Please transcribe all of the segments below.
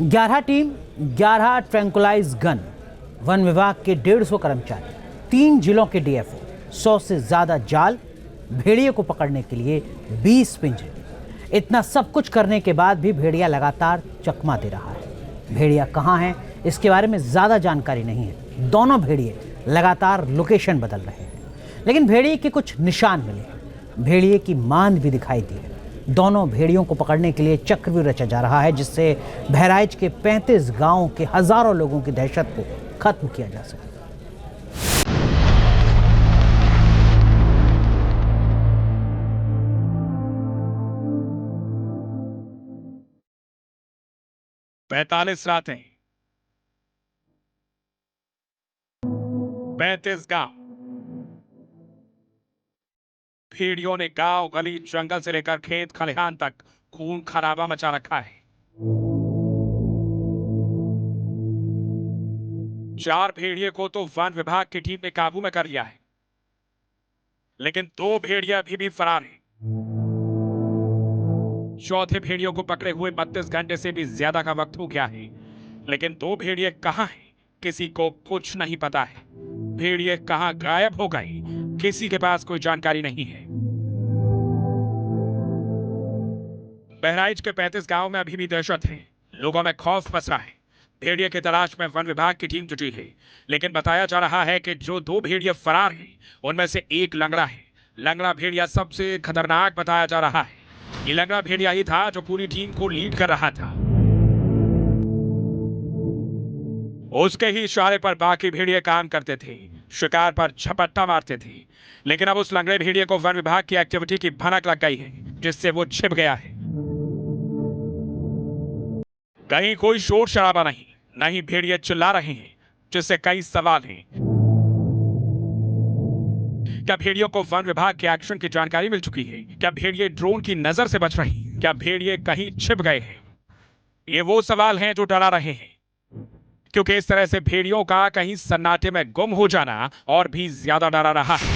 11 team, 11 tranquillise gun, one विभाग के 150 कर्मचारी, 3 जिलों के डीएफओ, 100 से ज्यादा जाल, भेड़िए को पकड़ने के लिए 20 पिंजरे। इतना सब कुछ करने के बाद भी भेड़िया लगातार चकमा दे रहा है। भेड़िया कहाँ है, इसके बारे में ज्यादा जानकारी नहीं है। दोनों भेड़िए लगातार लोकेशन बदल रहे हैं, लेकिन भेड़िए के कुछ निशान मिले हैं। भेड़िए की मांद भी दिखाई दी है। दोनों भेड़ियों को पकड़ने के लिए चक्रव्यूह रचा जा रहा है, जिससे बहराइच के 35 गांवों के हजारों लोगों की दहशत को खत्म किया जा सके। पैंतालीस रातें, 35 गांव, भेड़ियों ने गांव गली जंगल से लेकर खेत खलिहान तक खून खराबा मचा रखा है। 4 भेड़िए को तो वन विभाग की टीम ने काबू में कर लिया है, लेकिन 2 भेड़िए अभी भी फरार हैं। चौथे भेड़ियों को पकड़े हुए 32 घंटे से भी ज्यादा का वक्त हो गया है, लेकिन 2 भेड़िए कहां हैं किसी को कुछ नहीं पता है। भेड़िए कहां गायब हो गए, किसी के पास कोई जानकारी नहीं है। बहराइच के 35 गांव में अभी भी दहशत है, लोगों में खौफ पसरा है। भेड़िए की तलाश में वन विभाग की टीम जुटी है, लेकिन बताया जा रहा है कि जो 2 भेड़िए फरार हैं उनमें से एक लंगड़ा है। लंगड़ा भेड़िया सबसे खतरनाक बताया जा रहा है। ये लंगड़ा भेड़िया ही था जो पूरी टीम को लीड कर रहा था। उसके ही इशारे पर बाकी भेड़िए काम करते थे, शिकार पर झपट्टा मारते थे, लेकिन अब उस लंगड़े भेड़िए को वन विभाग की एक्टिविटी की भनक लग गई है, जिससे वो छिप गया है। कहीं कोई शोर शराबा नहीं, नहीं भेड़िए चिल्ला रहे हैं, जिससे कई सवाल हैं। क्या भेड़ियों को वन विभाग के एक्शन की जानकारी मिल चुकी है? क्या भेड़िए ड्रोन की नजर से बच रही? क्या भेड़िए कहीं छिप गए हैं? ये वो सवाल हैं जो डरा रहे हैं, क्योंकि इस तरह से भेड़ियों का कहीं सन्नाटे में गुम हो जाना और भी ज्यादा डरा रहा है।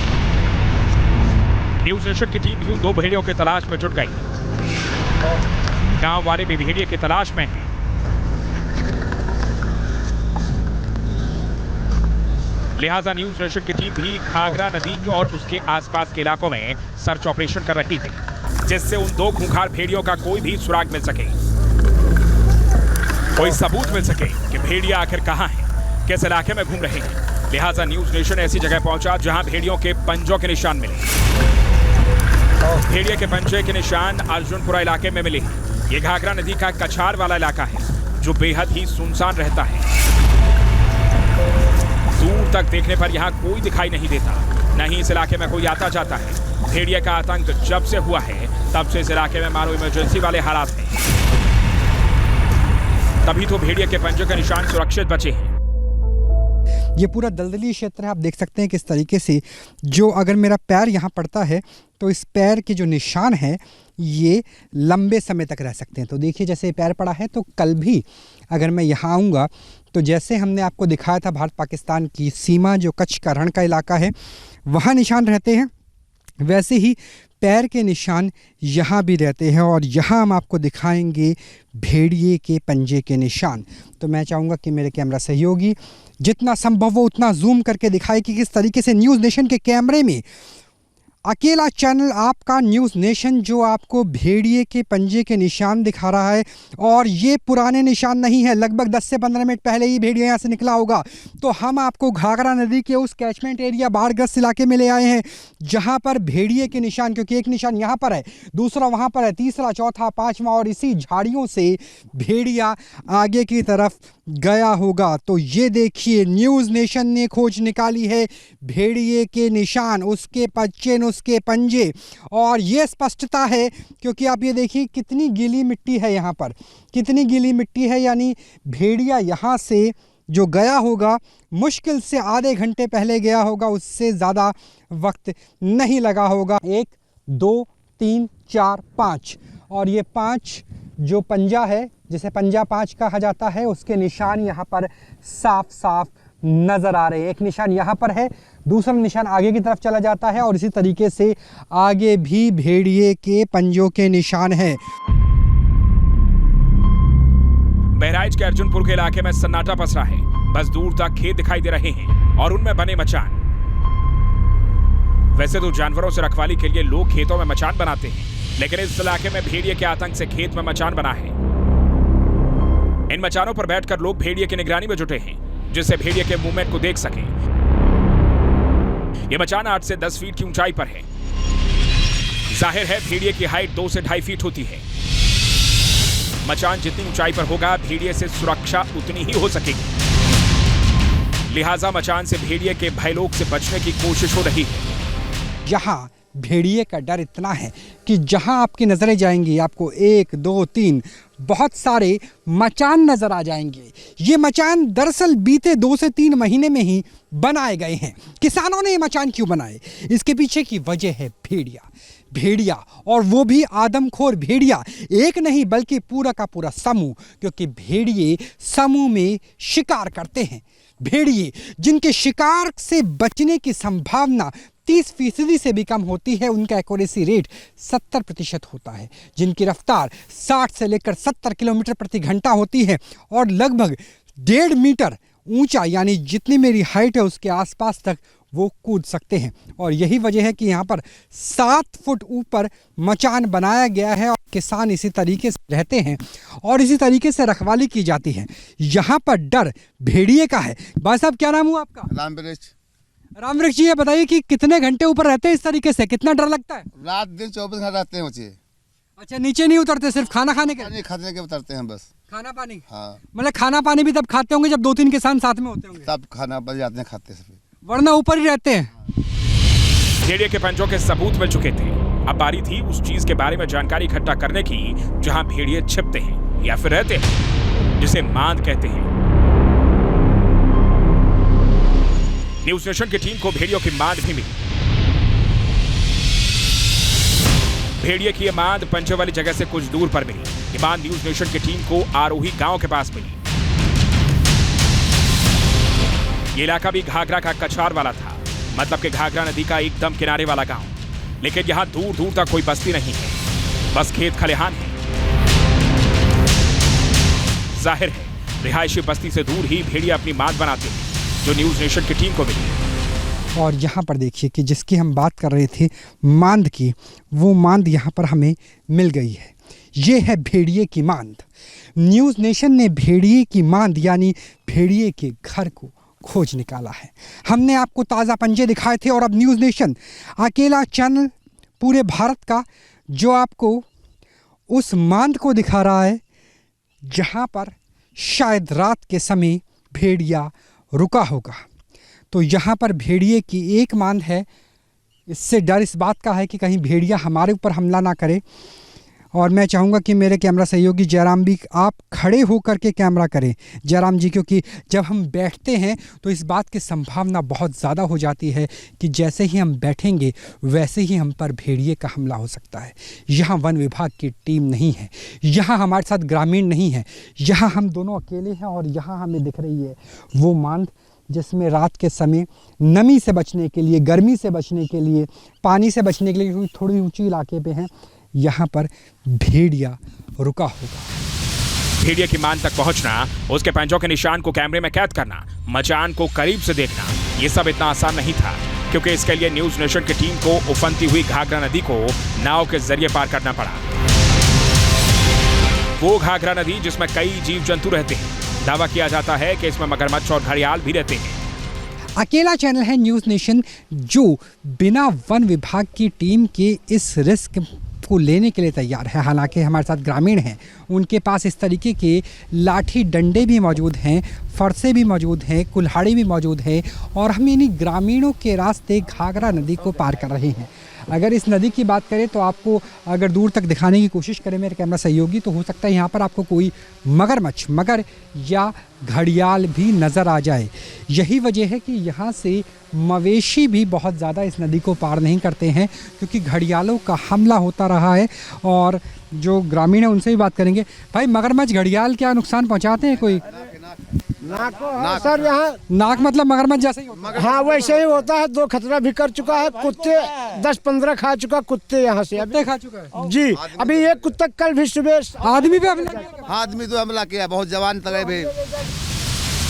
न्यूज नेशन की टीम भी 2 भेड़ियों की तलाश में जुट गई। गांव वाले भी भेड़िए की तलाश में हैं। लिहाजा न्यूज नेशन की टीम भी घाघरा नदी और उसके आसपास के इलाकों में सर्च ऑपरेशन कर रही थी, जिससे उन 2 खूंखार भेड़ियों का कोई भी सुराग मिल सके, कोई सबूत मिल सके कि भेड़िया आखिर कहां है, किस इलाके में घूम रहे हैं। लिहाजा न्यूज नेशन ऐसी जगह पहुंचा जहां भेड़ियों के पंजों के निशान मिले। भेड़िए के पंजे के निशान अर्जुनपुरा इलाके में मिले। ये घाघरा नदी का कछार वाला इलाका है, जो बेहद ही सुनसान रहता है। दूर तक देखने पर यहाँ कोई दिखाई नहीं देता, नहीं इस इलाके में कोई आता जाता है। भेड़िए का आतंक जब से हुआ है, तब से इस इलाके में मानो इमरजेंसी वाले हालात हैं। तभी तो भेड़िए के पंजे के निशान सुरक्षित बचे हैं। ये पूरा दलदली क्षेत्र है, आप देख सकते हैं किस तरीके से, जो अगर मेरा पैर यहाँ पड़ता है तो इस पैर के जो निशान हैं ये लंबे समय तक रह सकते हैं। तो देखिए जैसे पैर पड़ा है, तो कल भी अगर मैं यहाँ आऊँगा तो जैसे हमने आपको दिखाया था भारत पाकिस्तान की सीमा, जो कच्छ का रण का इलाका है, वहाँ निशान रहते हैं, वैसे ही पैर के निशान यहाँ भी रहते हैं। और यहाँ हम आपको दिखाएंगे भेड़िए के पंजे के निशान। तो मैं चाहूँगा कि मेरे कैमरा सहयोगी जितना संभव हो उतना जूम करके दिखाए कि किस तरीके से न्यूज़ नेशन के कैमरे में अकेला चैनल आपका न्यूज़ नेशन जो आपको भेड़िए के पंजे के निशान दिखा रहा है। और ये पुराने निशान नहीं है, लगभग 10 से 15 मिनट पहले ही भेड़िया यहाँ से निकला होगा। तो हम आपको घाघरा नदी के उस कैचमेंट एरिया बाढ़ग्रस्त इलाके में ले आए हैं, जहाँ पर भेड़िए के निशान, क्योंकि एक निशान यहाँ पर है, दूसरा वहाँ पर है, तीसरा, चौथा, 5वां, और इसी झाड़ियों से भेड़िया आगे की तरफ गया होगा। तो ये देखिए न्यूज़ नेशन ने खोज निकाली है भेड़िए के निशान, उसके चेन, उसके पंजे। और ये स्पष्टता है क्योंकि आप ये देखिए कितनी गीली मिट्टी है यहाँ पर, कितनी गीली मिट्टी है, यानी भेड़िया यहाँ से जो गया होगा मुश्किल से आधे घंटे पहले गया होगा, उससे ज़्यादा वक्त नहीं लगा होगा। 1 2 3 4 5, और ये 5 जो पंजा है, जिसे पंजा 5 कहा जाता है, उसके निशान यहाँ पर साफ साफ नज़र आ रहे हैं। एक निशान यहाँ पर है, दूसरा निशान आगे की तरफ चला जाता है, और इसी तरीके से आगे भी भेड़िए के पंजों के निशान हैं। बहराइच के अर्जुनपुर के इलाके में सन्नाटा पसरा है। बस दूर तक खेत दिखाई दे रहे हैं और उनमें बने मचान। वैसे तो जानवरों से रखवाली के लिए लोग खेतों में मचान बनाते हैं, लेकिन इस इलाके में भेड़िए के आतंक से खेत में मचान बना है। इन मचानों पर बैठकर लोग भेड़िए की निगरानी में जुटे हैं, जिससे भेड़िए के मूवमेंट को देख सकें। यह मचान 8 से 10 फीट की ऊंचाई पर है। जाहिर है भेड़िए की हाइट 2 से 2.5 फीट होती है। मचान जितनी ऊंचाई पर होगा, भेड़िए से सुरक्षा उतनी ही हो सकेगी। लिहाजा मचान से भेड़िए के भयलोक से बचने की कोशिश हो रही है। यहाँ भेड़िए का डर इतना है कि जहाँ आपकी नज़रें जाएंगी आपको 1, 2, 3 बहुत सारे मचान नज़र आ जाएंगे। ये मचान दरअसल बीते 2 से 3 महीने में ही बनाए गए हैं। किसानों ने ये मचान क्यों बनाए? इसके पीछे की वजह है भेड़िया, और वो भी आदमखोर भेड़िया। एक नहीं बल्कि पूरा का पूरा समूह, क्योंकि भेड़िए समूह में शिकार करते हैं। भेड़िए जिनके शिकार से बचने की संभावना 30% से भी कम होती है, उनका एक्यूरेसी रेट 70% होता है, जिनकी रफ्तार 60 से लेकर 70 किलोमीटर प्रति घंटा होती है और लगभग 1.5 मीटर ऊंचा, यानी जितनी मेरी हाइट है उसके आसपास तक वो कूद सकते हैं। और यही वजह है कि यहाँ पर 7 फुट ऊपर मचान बनाया गया है और किसान इसी तरीके से रहते हैं और इसी तरीके से रखवाली की जाती है। यहाँ पर डर भेड़िए का है। भाई साहब, क्या नाम हुआ आपका? रामवृक्ष जी, ये बताइए कि कितने घंटे ऊपर रहते हैं इस तरीके से? कितना डर लगता है? रात दिन 24 घंटे रहते हैं बच्चे। अच्छा, नीचे नहीं उतरते, सिर्फ खाना खाने के? खाने के उतरते हैं बस। खाना पानी? हाँ। मतलब खाना पानी भी तब खाते होंगे जब 2-3 किसान साथ में होते होंगे? सब खाना बस जाते हैं, खाते हैं, वरना ऊपर ही रहते हैं। भेड़िए के पंजों के सबूत मिल चुके थे। अब बारी थी उस चीज के बारे में जानकारी इकट्ठा करने की जहां भेड़िए छिपते हैं या फिर रहते हैं, जिसे मांद कहते हैं। न्यूज नेशन की टीम को भेड़ियों की मांद भी मिली। भेड़िए की यह मांद पंजे वाली जगह से कुछ दूर पर मिली। ये मांद न्यूज नेशन की टीम को आरोही गांव के पास मिली। ये इलाका भी घाघरा का कछार वाला था, मतलब कि घाघरा नदी का एकदम किनारे वाला गांव। लेकिन यहां दूर दूर तक कोई बस्ती नहीं है, बस खेत खलिहान है। जाहिर है रिहायशी बस्ती से दूर ही भेड़िए अपनी मांद बनाते हैं, जो न्यूज नेशन की टीम को मिली। और यहाँ पर देखिए कि जिसकी हम बात कर रहे थे मांद की, वो मांद यहाँ पर हमें मिल गई है। ये है भेड़िए की मांद। न्यूज़ नेशन ने भेड़िए की मांद यानी भेड़िए के घर को खोज निकाला है। हमने आपको ताज़ा पंजे दिखाए थे और अब न्यूज़ नेशन अकेला चैनल पूरे भारत का जो आपको उस मांद को दिखा रहा है जहाँ पर शायद रात के समय भेड़िया रुका होगा। तो यहाँ पर भेड़िए की एक मांद है। इससे डर इस बात का है कि कहीं भेड़िया हमारे ऊपर हमला ना करे। और मैं चाहूँगा कि मेरे कैमरा सहयोगी जयराम भी आप खड़े होकर के कैमरा करें, जयराम जी, क्योंकि जब हम बैठते हैं तो इस बात की संभावना बहुत ज़्यादा हो जाती है कि जैसे ही हम बैठेंगे वैसे ही हम पर भेड़िए का हमला हो सकता है। यहाँ वन विभाग की टीम नहीं है, यहाँ हमारे साथ ग्रामीण नहीं है, यहाँ हम दोनों अकेले हैं और यहाँ हमें दिख रही है वो मांद जिसमें रात के समय नमी से बचने के लिए, गर्मी से बचने के लिए, पानी से बचने के लिए, क्योंकि थोड़ी ऊंची इलाके पे हैं, यहाँ पर भेड़िया रुका होगा। भेड़िए की मांद तक पहुंचना, उसके पंजों के निशान को कैमरे में कैद करना, मचान को करीब से देखना, ये सब इतना आसान नहीं था, क्योंकि इसके लिए न्यूज नेशन की टीम को उफनती हुई घाघरा नदी को नाव के जरिए पार करना पड़ा। वो घाघरा नदी जिसमें कई जीव जंतु रहते हैं। दावा किया जाता है कि इसमें मगरमच्छ और घड़ियाल भी रहते हैं। अकेला चैनल है न्यूज़ नेशन जो बिना वन विभाग की टीम के इस रिस्क को लेने के लिए तैयार है। हालांकि हमारे साथ ग्रामीण हैं, उनके पास इस तरीके के लाठी डंडे भी मौजूद हैं, फरसे भी मौजूद हैं, कुल्हाड़ी भी मौजूद है और हम इन्हीं ग्रामीणों के रास्ते घाघरा नदी को पार कर रहे हैं। अगर इस नदी की बात करें तो आपको अगर दूर तक दिखाने की कोशिश करें मेरे कैमरा सहयोगी, तो हो सकता है यहाँ पर आपको कोई मगर या घड़ियाल भी नज़र आ जाए। यही वजह है कि यहाँ से मवेशी भी बहुत ज़्यादा इस नदी को पार नहीं करते हैं, क्योंकि घड़ियालों का हमला होता रहा है। और जो ग्रामीण है उनसे भी बात करेंगे। भाई, मगरमच्छ घड़ियाल क्या नुकसान पहुँचाते हैं? कोई नाक को हाँ, सर यहाँ नाक मतलब मगरमच्छ जैसा ही होता हाँ वैसे ही होता है। 2 खतरा भी कर चुका है, कुत्ते 10-15 खा चुका कुत्ते यहाँ से है, खा चुका है। जी। अभी एक कुत्ता कल भी सुबह आदमी पे हमला किया। आदमी तो हमला किया, बहुत जवान तगड़े भी।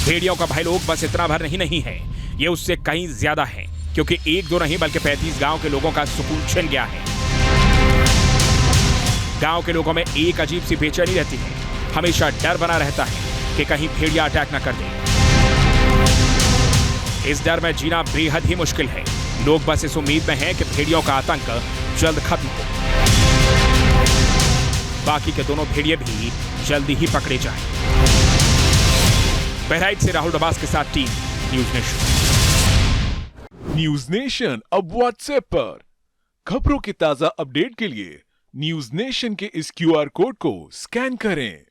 भेड़ियों का भाई लोग बस इतना भर नहीं है, ये उससे कहीं ज्यादा है, क्योंकि 1-2 नहीं बल्कि 35 गांव के लोगों का सुकून छिन गया है। गांव के लोगों में एक अजीब सी बेचैनी रहती है, हमेशा डर बना रहता है कि कहीं भेड़िया अटैक न कर दे। इस डर में जीना बेहद ही मुश्किल है। लोग बस इस उम्मीद में हैं कि भेड़ियों का आतंक जल्द खत्म हो, बाकी के दोनों भेड़िए भी जल्दी ही पकड़े जाएं। बहराइच से राहुल डबास के साथ team news nation. News nation अब व्हाट्सएप पर खबरों की ताजा अपडेट के लिए न्यूज नेशन के इस QR कोड को स्कैन करें।